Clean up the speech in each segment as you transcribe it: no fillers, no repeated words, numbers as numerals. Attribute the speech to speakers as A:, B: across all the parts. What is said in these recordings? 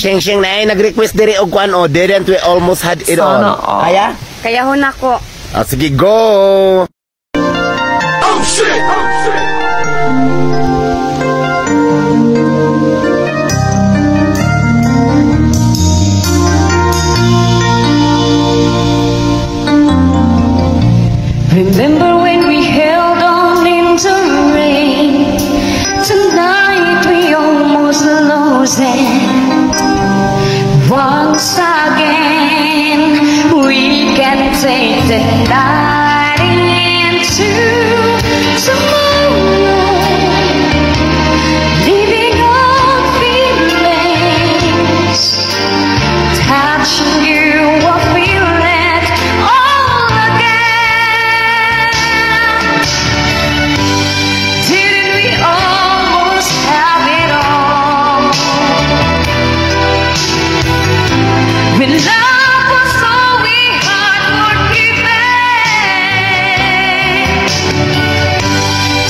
A: Sheng Sheng na ay nag-request diri og kuan o didn't we almost had it all. Kaya?
B: Kaya ho na ko.
A: Sige, go!
C: Oh shit! Oh shit!
D: Remember when we held on in the rain? Tonight we almost lose it. Once again, we can take the night into tomorrow. Living on feelings, touching you, I feel it all again. Didn't we almost have it all? When love was all we had for giving,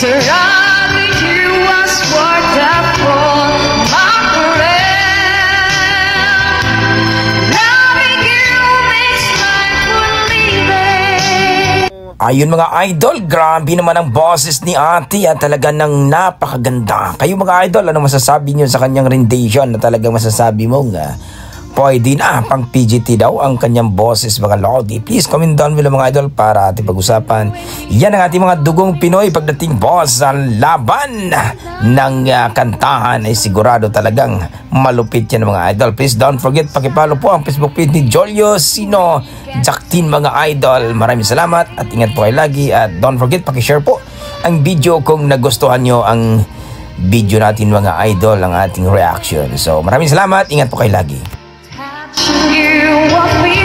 D: to run with you was wonderful, my friend. Loving you makes life worth living.
E: Ayun mga idol, grabe naman ang boses ni ate at talaga nang napakaganda. Kayo mga idol, ano masasabi nyo sa kanyang rendition na talagang masasabi mong pwede na pang PGT daw ang kanyang boses mga lodi? Please comment down below mga idol para ating pag-usapan. Yan ang ating mga dugong Pinoy pagdating boss sa laban ng kantahan ay sigurado talagang malupit yan mga idol. Please don't forget pakipollow po ang Facebook page ni Jolio Sino Jaktin mga idol. Maraming salamat at ingat po kayo lagi at don't forget pakishare po ang video kung nagustuhan nyo ang video natin mga idol, ang ating reaction. So maraming salamat, ingat po kayo lagi.
D: You, I feel